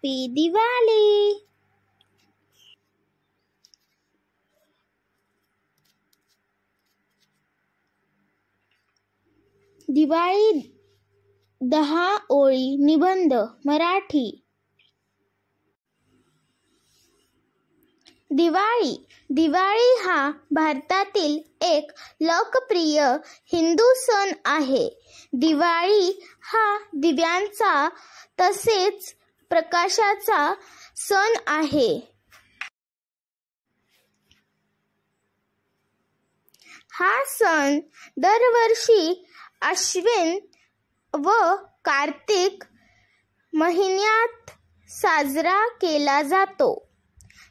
Happy Diwali. Diwali 10 ओळी निबंध मराठी. दिवाळी हा भारतातील एक लोकप्रिय हिंदू सण आहे. दिवाळी हा दिव्यांचा तसेच प्रकाशाचा सण आहे. हा सण दरवर्षी अश्विन व कार्तिक महिन्यात साजरा केला जातो.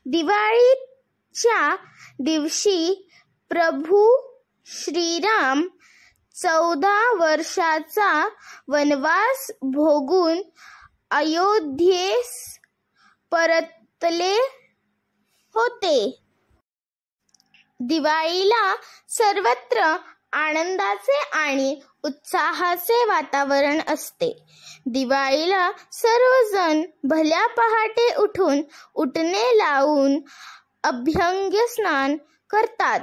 दिवाळीच्या दिवशी प्रभू श्रीराम 14 वर्षाचा वनवास भोगून अयोध्येस परतले होते. दिवाळीला सर्वत्र आनंदाचे आणि उत्साहाचे वातावरण असते. दिवाळीला सर्वजण भल्या पहाटे उठून उटणे लावून अभ्यंग स्नान करतात.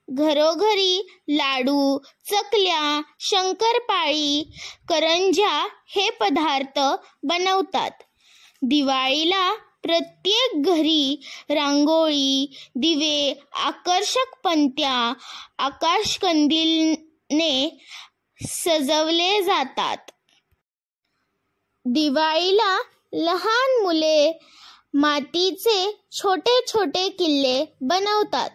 घरोघरी लाडू, चकल्या, शंकरपाळी, करंज्या हे पदार्थ बनवतात. दिवाळीला प्रत्येक घरी रांगोळी, दिवे, आकर्षक पणत्या, आकाशकंदीलने सजवले जातात. दिवाळीला लहान मुले मातीचे छोटे छोटे किल्ले बनवतात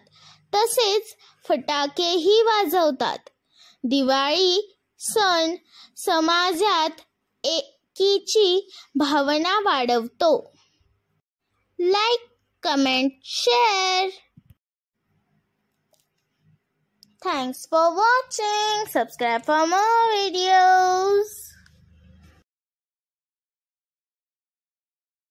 तसेच फटाकेही वाजवतात. दिवाळी सण समाजात एकीची भावना वाढवतो. Like, comment, share. Thanks for watching. Subscribe for more videos.